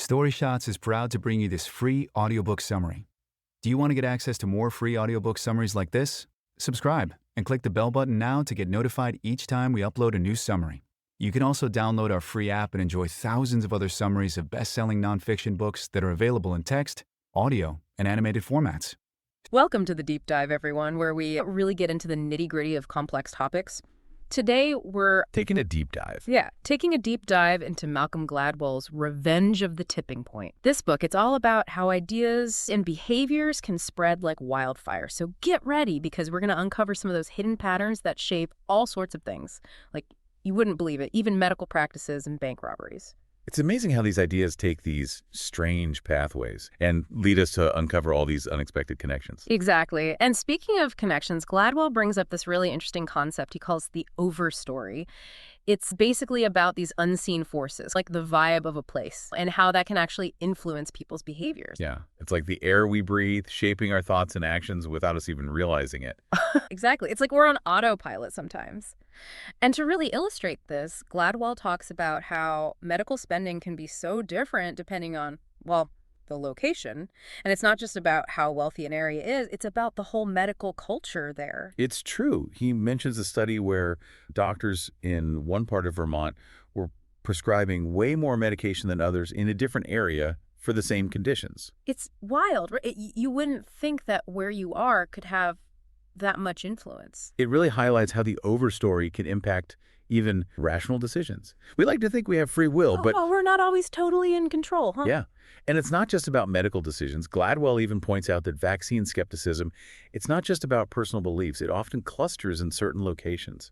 Story Shots is proud to bring you this free audiobook summary. Do you want to get access to more free audiobook summaries like this? Subscribe and click the bell button now to get notified each time we upload a new summary. You can also download our free app and enjoy thousands of other summaries of best-selling nonfiction books that are available in text, audio, and animated formats. Welcome to the Deep Dive, everyone, where we really get into the nitty-gritty of complex topics. Today, we're taking a deep dive. taking a deep dive into Malcolm Gladwell's Revenge of the Tipping Point. This book, it's all about how ideas and behaviors can spread like wildfire. So get ready, because we're going to uncover some of those hidden patterns that shape all sorts of things. Like, you wouldn't believe it, even medical practices and bank robberies. It's amazing how these ideas take these strange pathways and lead us to uncover all these unexpected connections. Exactly. And speaking of connections, Gladwell brings up this really interesting concept he calls the overstory. It's basically about these unseen forces, like the vibe of a place, and how that can actually influence people's behaviors. Yeah, it's like the air we breathe, shaping our thoughts and actions without us even realizing it. Exactly. It's like we're on autopilot sometimes. And to really illustrate this, Gladwell talks about how medical spending can be so different depending on, well, the location. And it's not just about how wealthy an area is, it's about the whole medical culture there. It's true. He mentions a study where doctors in one part of Vermont were prescribing way more medication than others in a different area for the same conditions. It's wild, right? You wouldn't think that where you are could have that much influence. It really highlights how the overstory can impact even rational decisions. We like to think we have free will, but we're not always totally in control, huh? yeah. And it's not just about medical decisions. Gladwell even points out that vaccine skepticism, it's not just about personal beliefs. It often clusters in certain locations,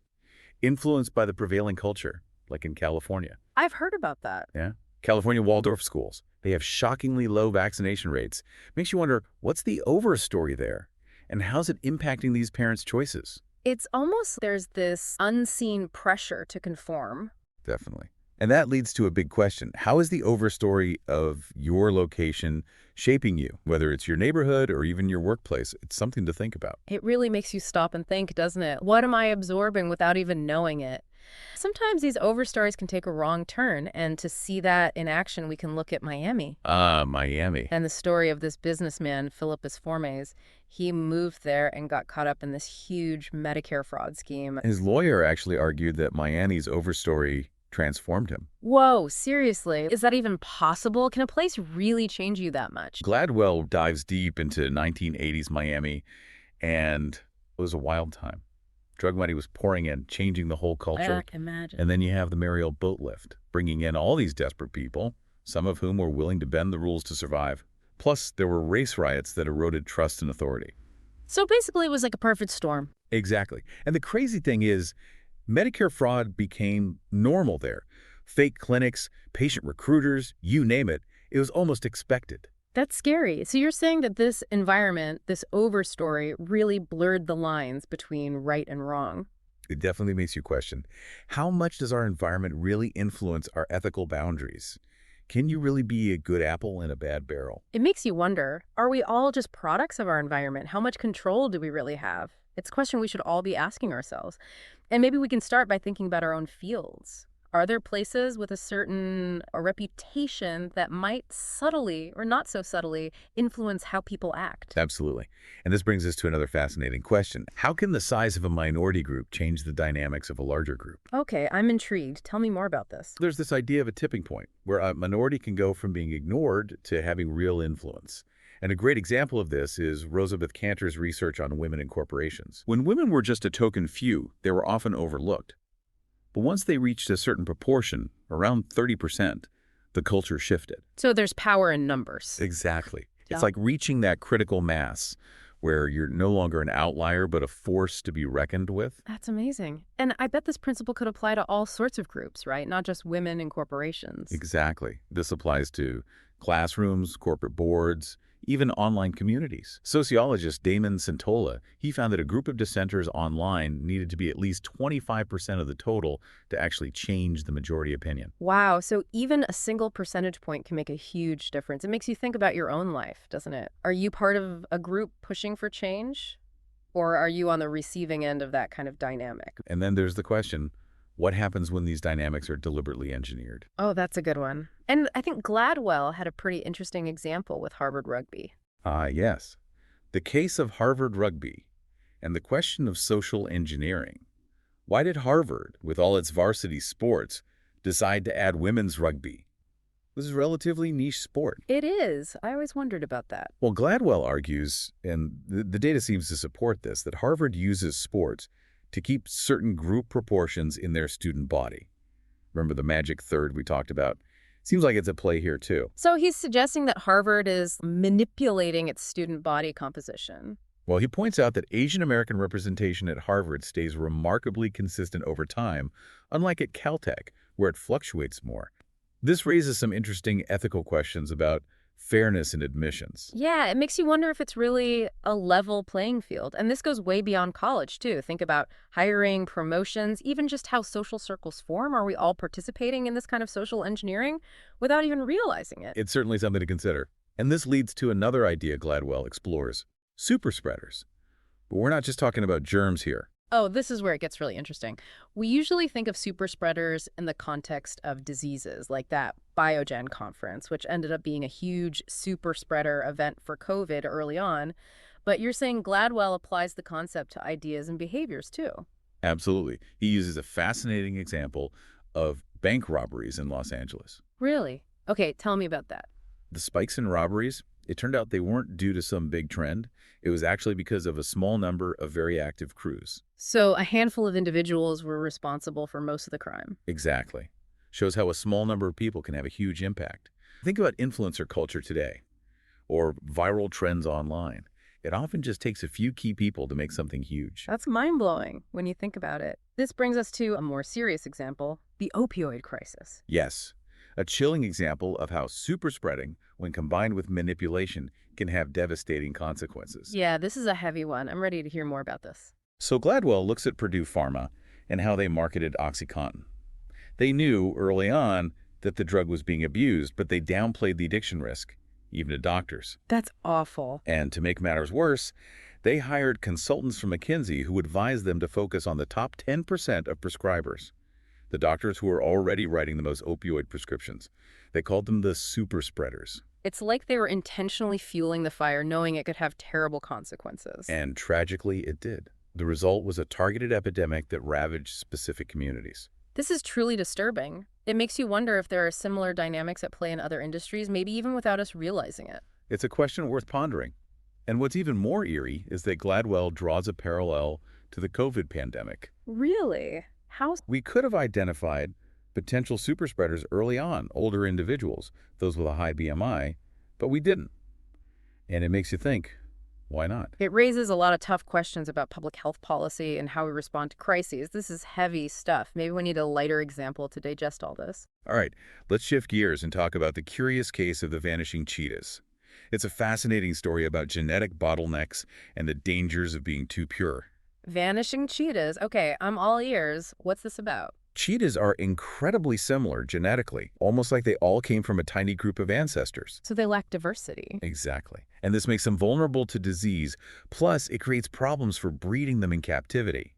influenced by the prevailing culture, like in California. I've heard about that. Yeah. California Waldorf schools, they have shockingly low vaccination rates. Makes you wonder, what's the overstory there? And how's it impacting these parents' choices? It's almost there's this unseen pressure to conform. Definitely. And that leads to a big question. How is the overstory of your location shaping you? Whether it's your neighborhood or even your workplace, it's something to think about. It really makes you stop and think, doesn't it? What am I absorbing without even knowing it? Sometimes these overstories can take a wrong turn, and to see that in action, we can look at Miami. Miami. And the story of this businessman, Philippus Formes. He moved there and got caught up in this huge Medicare fraud scheme. His lawyer actually argued that Miami's overstory transformed him. Whoa, seriously? Is that even possible? Can a place really change you that much? Gladwell dives deep into 1980s Miami, and it was a wild time. Drug money was pouring in, changing the whole culture. I can imagine. And then you have the Mariel boat lift, bringing in all these desperate people, some of whom were willing to bend the rules to survive. Plus, there were race riots that eroded trust and authority. So basically, it was like a perfect storm. Exactly. And the crazy thing is, Medicare fraud became normal there. Fake clinics, patient recruiters, you name it. It was almost expected. That's scary. So you're saying that this environment, this overstory, really blurred the lines between right and wrong. It definitely makes you question, how much does our environment really influence our ethical boundaries? Can you really be a good apple in a bad barrel? It makes you wonder, are we all just products of our environment? How much control do we really have? It's a question we should all be asking ourselves. And maybe we can start by thinking about our own fields. Are there places with a reputation that might subtly, or not so subtly, influence how people act? Absolutely. And this brings us to another fascinating question. How can the size of a minority group change the dynamics of a larger group? Okay, I'm intrigued. Tell me more about this. There's this idea of a tipping point, where a minority can go from being ignored to having real influence. And a great example of this is Rosabeth Kanter's research on women in corporations. When women were just a token few, they were often overlooked. But once they reached a certain proportion, around 30%, the culture shifted. So there's power in numbers. Exactly. Yeah. It's like reaching that critical mass where you're no longer an outlier, but a force to be reckoned with. That's amazing. And I bet this principle could apply to all sorts of groups, right? Not just women in corporations. Exactly. This applies to classrooms, corporate boards, even online communities. Sociologist Damon Centola, he found that a group of dissenters online needed to be at least 25% of the total to actually change the majority opinion. Wow, so even a single percentage point can make a huge difference. It makes you think about your own life, doesn't it? Are you part of a group pushing for change? Or are you on the receiving end of that kind of dynamic? And then there's the question, What happens when these dynamics are deliberately engineered? Oh, that's a good one. And I think Gladwell had a pretty interesting example with Harvard Rugby. Ah, yes. The case of Harvard Rugby and the question of social engineering. Why did Harvard, with all its varsity sports, decide to add women's rugby? This is a relatively niche sport. It is. I always wondered about that. Well, Gladwell argues, and the data seems to support this, that Harvard uses sports to keep certain group proportions in their student body. Remember the magic third we talked about? Seems like it's at play here, too. So he's suggesting that Harvard is manipulating its student body composition. Well, he points out that Asian American representation at Harvard stays remarkably consistent over time, unlike at Caltech, where it fluctuates more. This raises some interesting ethical questions about fairness in admissions. Yeah, it makes you wonder if it's really a level playing field. And this goes way beyond college, too. Think about hiring, promotions, even just how social circles form. Are we all participating in this kind of social engineering without even realizing it? It's certainly something to consider. And this leads to another idea Gladwell explores: super spreaders. But we're not just talking about germs here. Oh, this is where it gets really interesting. We usually think of super spreaders in the context of diseases, like that Biogen conference, which ended up being a huge super spreader event for COVID early on. But you're saying Gladwell applies the concept to ideas and behaviors, too. Absolutely. He uses a fascinating example of bank robberies in Los Angeles. Really? Okay, tell me about that. The spikes in robberies, it turned out they weren't due to some big trend. It was actually because of a small number of very active crews. So a handful of individuals were responsible for most of the crime. Exactly. Shows how a small number of people can have a huge impact. Think about influencer culture today, or viral trends online. It often just takes a few key people to make something huge. That's mind-blowing when you think about it. This brings us to a more serious example, the opioid crisis. Yes, a chilling example of how super spreading, when combined with manipulation, can have devastating consequences. Yeah, this is a heavy one. I'm ready to hear more about this. So Gladwell looks at Purdue Pharma and how they marketed OxyContin. They knew early on that the drug was being abused, but they downplayed the addiction risk, even to doctors. That's awful. And to make matters worse, they hired consultants from McKinsey who advised them to focus on the top 10% of prescribers, the doctors who were already writing the most opioid prescriptions. They called them the super spreaders. It's like they were intentionally fueling the fire, knowing it could have terrible consequences. And tragically, it did. The result was a targeted epidemic that ravaged specific communities. This is truly disturbing. It makes you wonder if there are similar dynamics at play in other industries, maybe even without us realizing it. It's a question worth pondering. And what's even more eerie is that Gladwell draws a parallel to the COVID pandemic. Really? How? We could have identified potential super spreaders early on, older individuals, those with a high BMI, but we didn't. And it makes you think, why not? It raises a lot of tough questions about public health policy and how we respond to crises. This is heavy stuff. Maybe we need a lighter example to digest all this. All right, let's shift gears and talk about the curious case of the vanishing cheetahs. It's a fascinating story about genetic bottlenecks and the dangers of being too pure. Vanishing cheetahs. Okay, I'm all ears. What's this about? Cheetahs are incredibly similar genetically, almost like they all came from a tiny group of ancestors. So they lack diversity. Exactly. And this makes them vulnerable to disease, plus it creates problems for breeding them in captivity.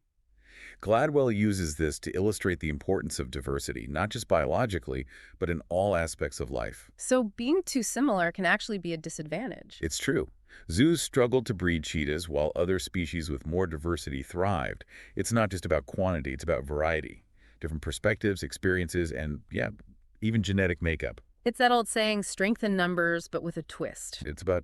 Gladwell uses this to illustrate the importance of diversity, not just biologically, but in all aspects of life. So being too similar can actually be a disadvantage. It's true. Zoos struggled to breed cheetahs while other species with more diversity thrived. It's not just about quantity, it's about variety. Different perspectives, experiences, and, yeah, even genetic makeup. It's that old saying, strength in numbers, but with a twist. It's about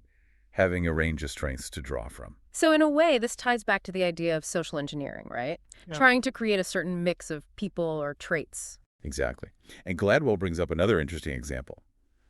having a range of strengths to draw from. So in a way, this ties back to the idea of social engineering, right? Yeah. Trying to create a certain mix of people or traits. Exactly. And Gladwell brings up another interesting example,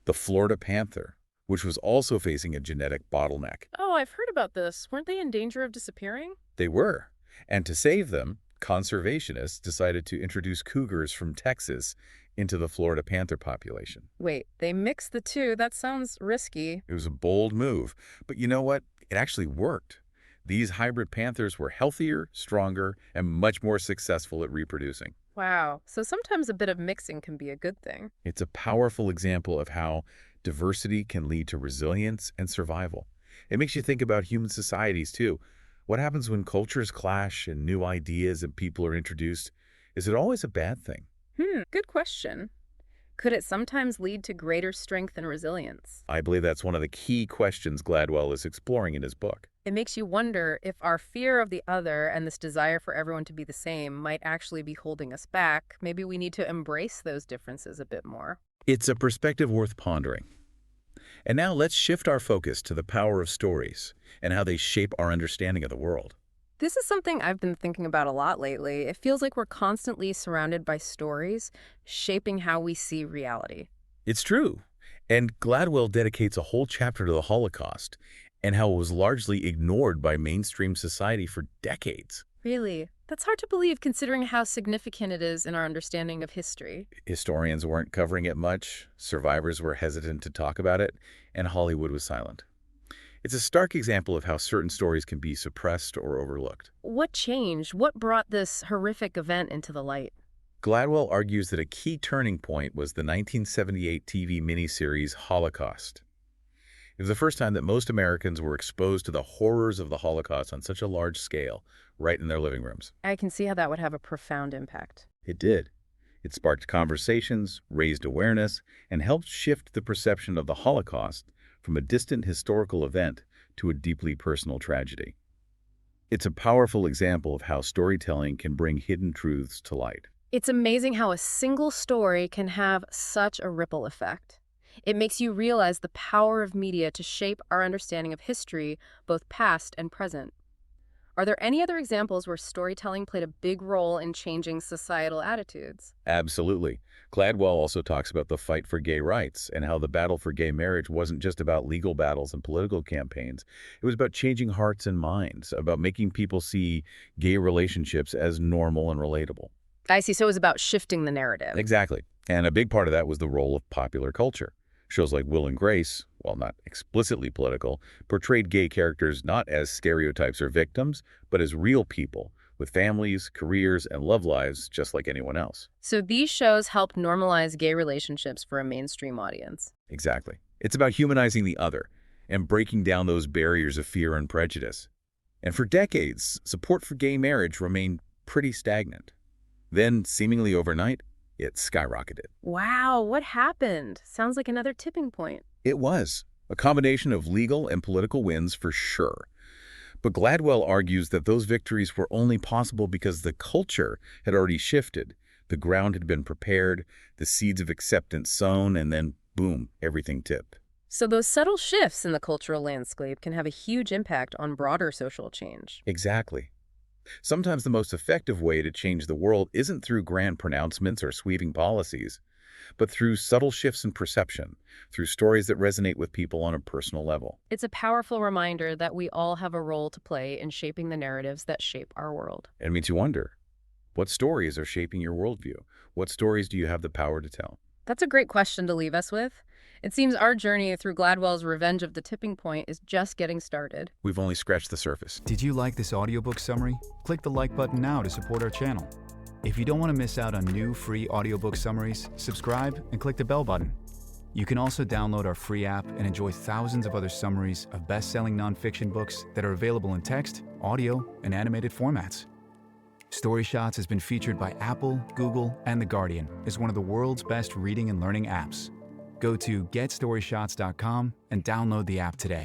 the Florida panther, which was also facing a genetic bottleneck. Oh, I've heard about this. Weren't they in danger of disappearing? They were. And to save them, conservationists decided to introduce cougars from Texas into the Florida panther population. Wait, they mixed the two? That sounds risky. It was a bold move, but you know what? It actually worked. These hybrid panthers were healthier, stronger, and much more successful at reproducing. Wow. So sometimes a bit of mixing can be a good thing. It's a powerful example of how diversity can lead to resilience and survival. It makes you think about human societies, too. What happens when cultures clash and new ideas and people are introduced? Is it always a bad thing? Good question. Could it sometimes lead to greater strength and resilience? I believe that's one of the key questions Gladwell is exploring in his book. It makes you wonder if our fear of the other and this desire for everyone to be the same might actually be holding us back. Maybe we need to embrace those differences a bit more. It's a perspective worth pondering. And now let's shift our focus to the power of stories and how they shape our understanding of the world. This is something I've been thinking about a lot lately. It feels like we're constantly surrounded by stories shaping how we see reality. It's true. And Gladwell dedicates a whole chapter to the Holocaust and how it was largely ignored by mainstream society for decades. Really? That's hard to believe considering how significant it is in our understanding of history. Historians weren't covering it much, survivors were hesitant to talk about it, and Hollywood was silent. It's a stark example of how certain stories can be suppressed or overlooked. What changed? What brought this horrific event into the light? Gladwell argues that a key turning point was the 1978 TV miniseries Holocaust. It was the first time that most Americans were exposed to the horrors of the Holocaust on such a large scale, right in their living rooms. I can see how that would have a profound impact. It did. It sparked conversations, raised awareness, and helped shift the perception of the Holocaust from a distant historical event to a deeply personal tragedy. It's a powerful example of how storytelling can bring hidden truths to light. It's amazing how a single story can have such a ripple effect. It makes you realize the power of media to shape our understanding of history, both past and present. Are there any other examples where storytelling played a big role in changing societal attitudes? Absolutely. Gladwell also talks about the fight for gay rights and how the battle for gay marriage wasn't just about legal battles and political campaigns. It was about changing hearts and minds, about making people see gay relationships as normal and relatable. I see. So it was about shifting the narrative. Exactly. And a big part of that was the role of popular culture. Shows like Will and Grace, while not explicitly political, portrayed gay characters not as stereotypes or victims, but as real people with families, careers, and love lives just like anyone else. So these shows helped normalize gay relationships for a mainstream audience. Exactly. It's about humanizing the other and breaking down those barriers of fear and prejudice. And for decades, support for gay marriage remained pretty stagnant. Then, seemingly overnight, it skyrocketed. Wow, what happened? Sounds like another tipping point. It was a combination of legal and political wins for sure. But Gladwell argues that those victories were only possible because the culture had already shifted. The ground had been prepared, the seeds of acceptance sown, and then, boom, everything tipped. So those subtle shifts in the cultural landscape can have a huge impact on broader social change. Exactly. Sometimes the most effective way to change the world isn't through grand pronouncements or sweeping policies, but through subtle shifts in perception, through stories that resonate with people on a personal level. It's a powerful reminder that we all have a role to play in shaping the narratives that shape our world. It makes you wonder, what stories are shaping your worldview? What stories do you have the power to tell? That's a great question to leave us with. It seems our journey through Gladwell's Revenge of the Tipping Point is just getting started. We've only scratched the surface. Did you like this audiobook summary? Click the like button now to support our channel. If you don't want to miss out on new free audiobook summaries, subscribe and click the bell button. You can also download our free app and enjoy thousands of other summaries of best-selling nonfiction books that are available in text, audio, and animated formats. Story Shots has been featured by Apple, Google, and The Guardian as one of the world's best reading and learning apps. Go to getstoryshots.com and download the app today.